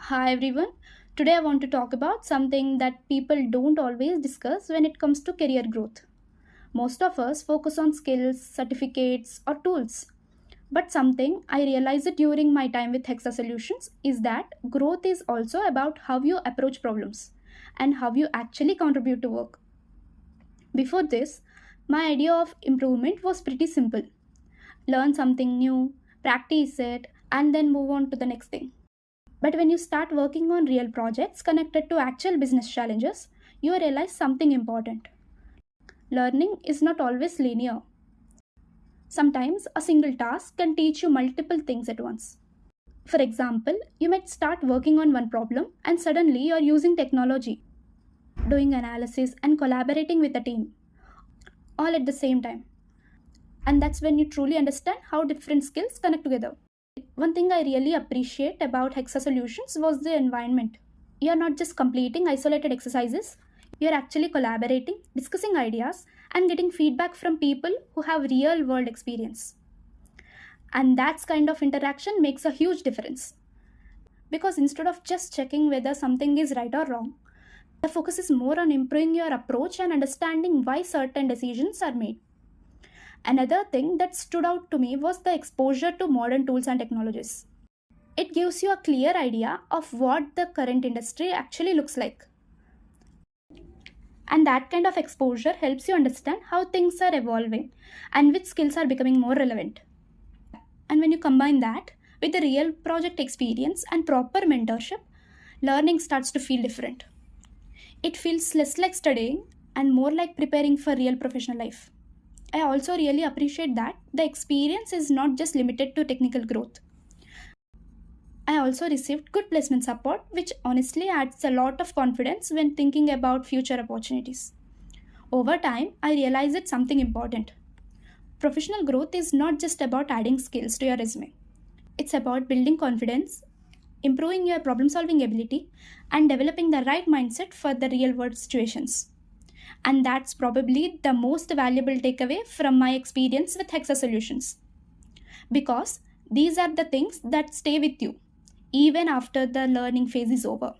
Hi everyone. Today I want to talk about something that people don't always discuss when it comes to career growth. Most of us focus on skills, certificates, or tools. But something I realized during my time with Hexa Solutions is that growth is also about how you approach problems and how you actually contribute to work. Before this, my idea of improvement was pretty simple: learn something new, practice it, and then move on to the next thing. But when you start working on real projects connected to actual business challenges, you realize something important. Learning is not always linear. Sometimes a single task can teach you multiple things at once. For example, you might start working on one problem and suddenly you're using technology, doing analysis, and collaborating with a team, all at the same time. And that's when you truly understand how different skills connect together. One thing I really appreciate about Hexa Solutions was the environment. You're not just completing isolated exercises, you're actually collaborating, discussing ideas, and getting feedback from people who have real world experience. And that kind of interaction makes a huge difference. Because instead of just checking whether something is right or wrong, the focus is more on improving your approach and understanding why certain decisions are made. Another thing that stood out to me was the exposure to modern tools and technologies. It gives you a clear idea of what the current industry actually looks like. And that kind of exposure helps you understand how things are evolving and which skills are becoming more relevant. And when you combine that with the real project experience and proper mentorship, learning starts to feel different. It feels less like studying and more like preparing for real professional life. I also really appreciate that the experience is not just limited to technical growth. I also received good placement support, which honestly adds a lot of confidence when thinking about future opportunities. Over time, I realized something important. Professional growth is not just about adding skills to your resume, it's about building confidence, improving your problem solving ability, and developing the right mindset for the real world situations. And that's probably the most valuable takeaway from my experience with Hexa Solutions. Because these are the things that stay with you even after the learning phase is over.